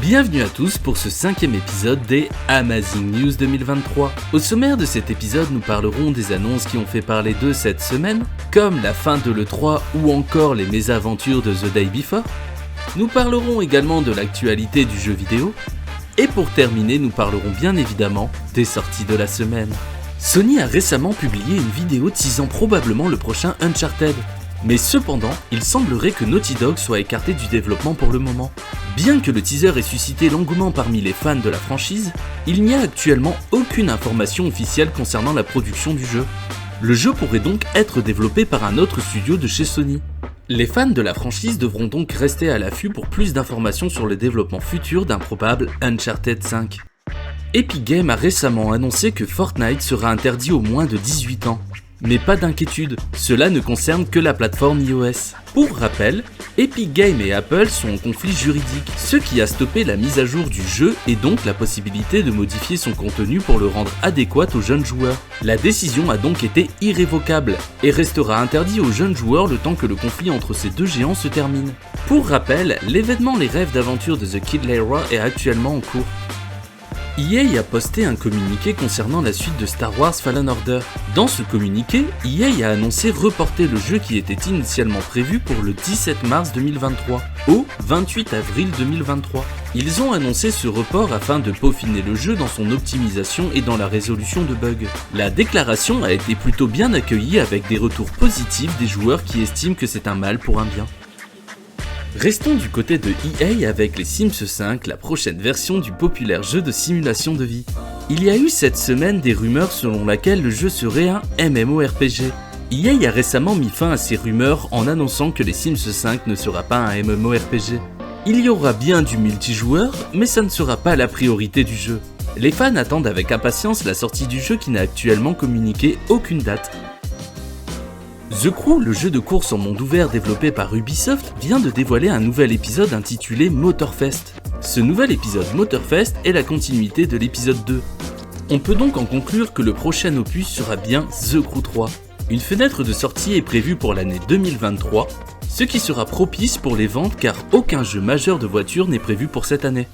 Bienvenue à tous pour ce 5e épisode des Amazing News 2023. Au sommaire de cet épisode, nous parlerons des annonces qui ont fait parler d'eux cette semaine, comme la fin de l'E3 ou encore les mésaventures de The Day Before. Nous parlerons également de l'actualité du jeu vidéo. Et pour terminer, nous parlerons bien évidemment des sorties de la semaine. Sony a récemment publié une vidéo teasant probablement le prochain Uncharted. Mais cependant, il semblerait que Naughty Dog soit écarté du développement pour le moment. Bien que le teaser ait suscité l'engouement parmi les fans de la franchise, il n'y a actuellement aucune information officielle concernant la production du jeu. Le jeu pourrait donc être développé par un autre studio de chez Sony. Les fans de la franchise devront donc rester à l'affût pour plus d'informations sur le développement futur d'un probable Uncharted 5. Epic Games a récemment annoncé que Fortnite sera interdit aux moins de 18 ans. Mais pas d'inquiétude, cela ne concerne que la plateforme iOS. Pour rappel, Epic Games et Apple sont en conflit juridique, ce qui a stoppé la mise à jour du jeu et donc la possibilité de modifier son contenu pour le rendre adéquat aux jeunes joueurs. La décision a donc été irrévocable et restera interdit aux jeunes joueurs le temps que le conflit entre ces deux géants se termine. Pour rappel, l'événement Les Rêves d'aventure de The Kid Laroi est actuellement en cours. EA a posté un communiqué concernant la suite de Star Wars Fallen Order. Dans ce communiqué, EA a annoncé reporter le jeu qui était initialement prévu pour le 17 mars 2023 au 28 avril 2023. Ils ont annoncé ce report afin de peaufiner le jeu dans son optimisation et dans la résolution de bugs. La déclaration a été plutôt bien accueillie avec des retours positifs des joueurs qui estiment que c'est un mal pour un bien. Restons du côté de EA avec les Sims 5, la prochaine version du populaire jeu de simulation de vie. Il y a eu cette semaine des rumeurs selon lesquelles le jeu serait un MMORPG. EA a récemment mis fin à ces rumeurs en annonçant que les Sims 5 ne sera pas un MMORPG. Il y aura bien du multijoueur, mais ça ne sera pas la priorité du jeu. Les fans attendent avec impatience la sortie du jeu qui n'a actuellement communiqué aucune date. The Crew, le jeu de course en monde ouvert développé par Ubisoft, vient de dévoiler un nouvel épisode intitulé Motorfest. Ce nouvel épisode Motorfest est la continuité de l'épisode 2. On peut donc en conclure que le prochain opus sera bien The Crew 3. Une fenêtre de sortie est prévue pour l'année 2023, ce qui sera propice pour les ventes car aucun jeu majeur de voiture n'est prévu pour cette année.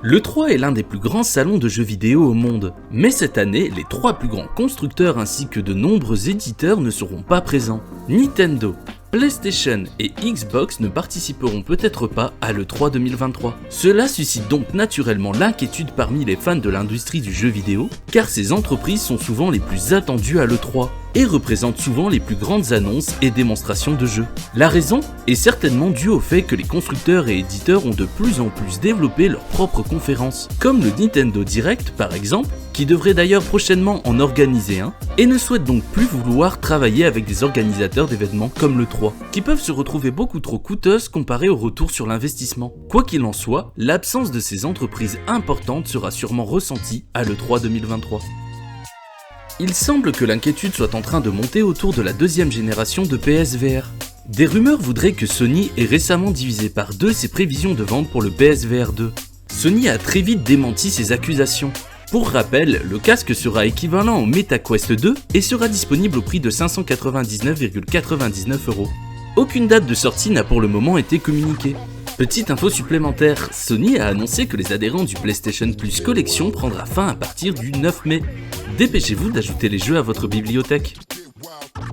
L'E3 est l'un des plus grands salons de jeux vidéo au monde, mais cette année, les 3 plus grands constructeurs ainsi que de nombreux éditeurs ne seront pas présents. Nintendo, PlayStation et Xbox ne participeront peut-être pas à l'E3 2023. Cela suscite donc naturellement l'inquiétude parmi les fans de l'industrie du jeu vidéo, car ces entreprises sont souvent les plus attendues à l'E3 et représentent souvent les plus grandes annonces et démonstrations de jeux. La raison est certainement due au fait que les constructeurs et éditeurs ont de plus en plus développé leurs propres conférences, comme le Nintendo Direct par exemple, qui devrait d'ailleurs prochainement en organiser un, et ne souhaite donc plus vouloir travailler avec des organisateurs d'événements comme l'E3, qui peuvent se retrouver beaucoup trop coûteuses comparées au retour sur l'investissement. Quoi qu'il en soit, l'absence de ces entreprises importantes sera sûrement ressentie à l'E3 2023. Il semble que l'inquiétude soit en train de monter autour de la deuxième génération de PSVR. Des rumeurs voudraient que Sony ait récemment divisé par 2 ses prévisions de vente pour le PSVR 2. Sony a très vite démenti ces accusations. Pour rappel, le casque sera équivalent au MetaQuest 2 et sera disponible au prix de 599,99€. Aucune date de sortie n'a pour le moment été communiquée. Petite info supplémentaire, Sony a annoncé que les adhérents du PlayStation Plus Collection prendra fin à partir du 9 mai. Dépêchez-vous d'ajouter les jeux à votre bibliothèque.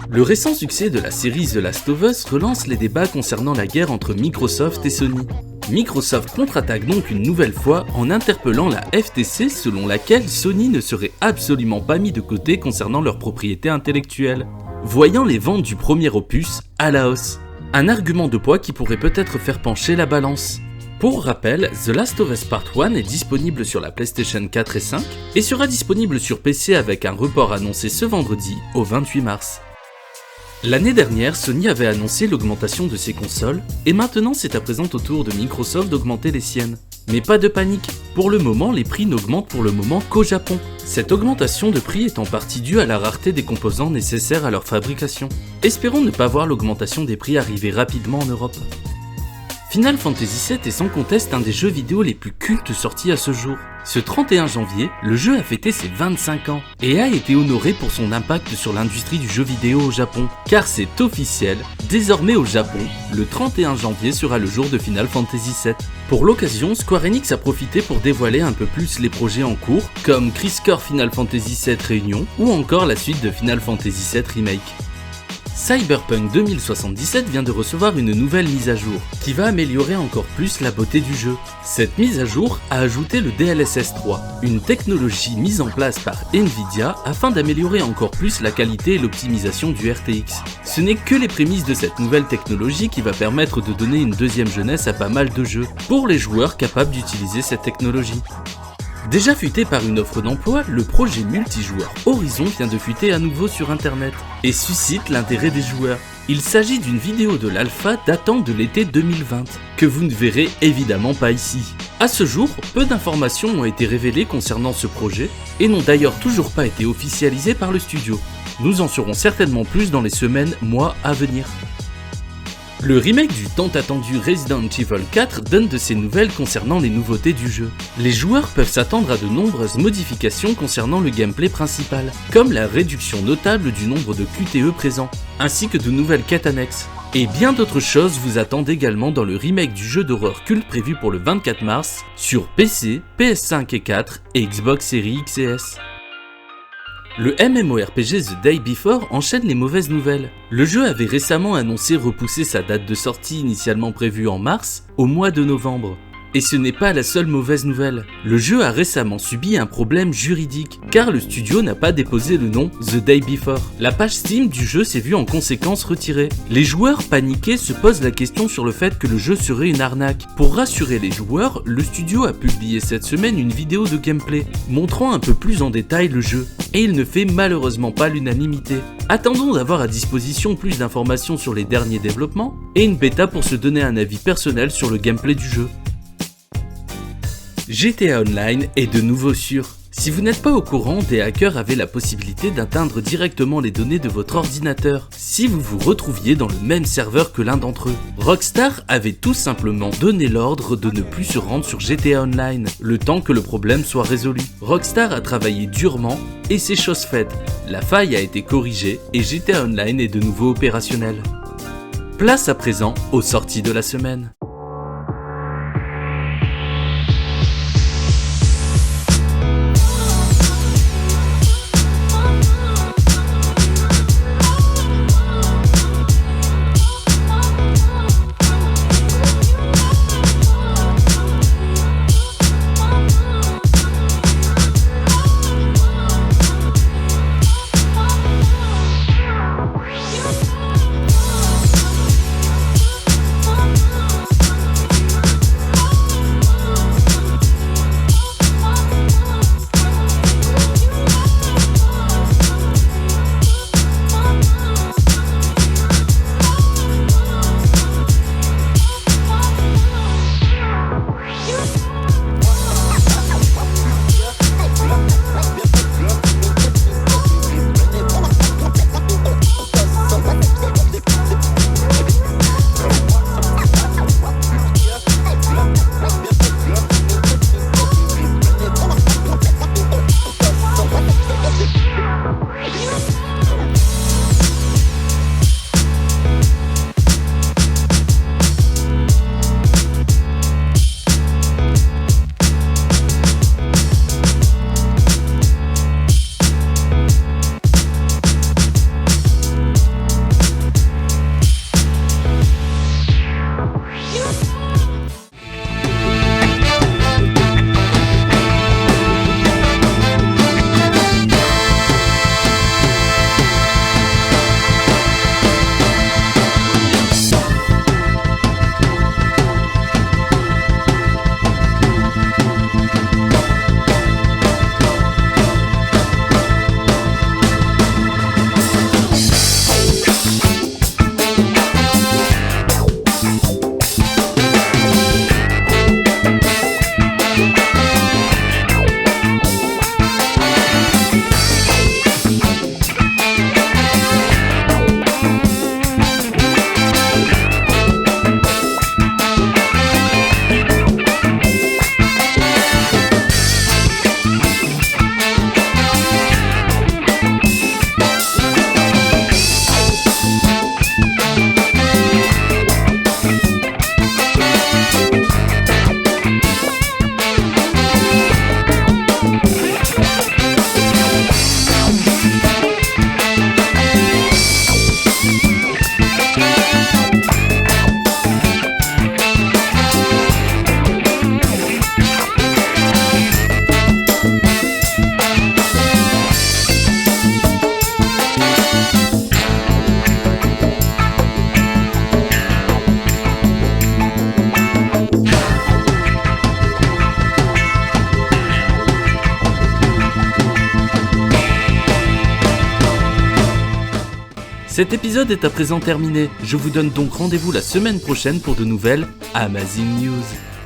Le récent succès de la série The Last of Us relance les débats concernant la guerre entre Microsoft et Sony. Microsoft contre-attaque donc une nouvelle fois en interpellant la FTC selon laquelle Sony ne serait absolument pas mis de côté concernant leur propriété intellectuelle, voyant les ventes du premier opus à la hausse. Un argument de poids qui pourrait peut-être faire pencher la balance. Pour rappel, The Last of Us Part 1 est disponible sur la PlayStation 4 et 5 et sera disponible sur PC avec un report annoncé ce vendredi au 28 mars. L'année dernière, Sony avait annoncé l'augmentation de ses consoles et maintenant c'est à présent au tour de Microsoft d'augmenter les siennes. Mais pas de panique, pour le moment les prix n'augmentent pour le moment qu'au Japon. Cette augmentation de prix est en partie due à la rareté des composants nécessaires à leur fabrication. Espérons ne pas voir l'augmentation des prix arriver rapidement en Europe. Final Fantasy VII est sans conteste un des jeux vidéo les plus cultes sortis à ce jour. Ce 31 janvier, le jeu a fêté ses 25 ans et a été honoré pour son impact sur l'industrie du jeu vidéo au Japon. Car c'est officiel, désormais au Japon, le 31 janvier sera le jour de Final Fantasy VII. Pour l'occasion, Square Enix a profité pour dévoiler un peu plus les projets en cours, comme Criss Core Final Fantasy VII Réunion ou encore la suite de Final Fantasy VII Remake. Cyberpunk 2077 vient de recevoir une nouvelle mise à jour, qui va améliorer encore plus la beauté du jeu. Cette mise à jour a ajouté le DLSS 3, une technologie mise en place par Nvidia afin d'améliorer encore plus la qualité et l'optimisation du RTX. Ce n'est que les prémices de cette nouvelle technologie qui va permettre de donner une deuxième jeunesse à pas mal de jeux, pour les joueurs capables d'utiliser cette technologie. Déjà fuité par une offre d'emploi, le projet multijoueur Horizon vient de fuiter à nouveau sur internet et suscite l'intérêt des joueurs. Il s'agit d'une vidéo de l'alpha datant de l'été 2020, que vous ne verrez évidemment pas ici. À ce jour, peu d'informations ont été révélées concernant ce projet et n'ont d'ailleurs toujours pas été officialisées par le studio. Nous en saurons certainement plus dans les semaines, mois à venir. Le remake du tant attendu Resident Evil 4 donne de ses nouvelles concernant les nouveautés du jeu. Les joueurs peuvent s'attendre à de nombreuses modifications concernant le gameplay principal, comme la réduction notable du nombre de QTE présents, ainsi que de nouvelles quêtes annexes. Et bien d'autres choses vous attendent également dans le remake du jeu d'horreur culte prévu pour le 24 mars sur PC, PS5 et 4 et Xbox Series X et S. Le MMORPG The Day Before enchaîne les mauvaises nouvelles. Le jeu avait récemment annoncé repousser sa date de sortie initialement prévue en mars au mois de novembre. Et ce n'est pas la seule mauvaise nouvelle. Le jeu a récemment subi un problème juridique, car le studio n'a pas déposé le nom The Day Before. La page Steam du jeu s'est vue en conséquence retirée. Les joueurs paniqués se posent la question sur le fait que le jeu serait une arnaque. Pour rassurer les joueurs, le studio a publié cette semaine une vidéo de gameplay, montrant un peu plus en détail le jeu. Et il ne fait malheureusement pas l'unanimité. Attendons d'avoir à disposition plus d'informations sur les derniers développements, et une bêta pour se donner un avis personnel sur le gameplay du jeu. GTA Online est de nouveau sûr. Si vous n'êtes pas au courant, des hackers avaient la possibilité d'atteindre directement les données de votre ordinateur, si vous vous retrouviez dans le même serveur que l'un d'entre eux. Rockstar avait tout simplement donné l'ordre de ne plus se rendre sur GTA Online, le temps que le problème soit résolu. Rockstar a travaillé durement, et c'est chose faite. La faille a été corrigée, et GTA Online est de nouveau opérationnel. Place à présent aux sorties de la semaine. Cet épisode est à présent terminé, je vous donne donc rendez-vous la semaine prochaine pour de nouvelles Amazing News.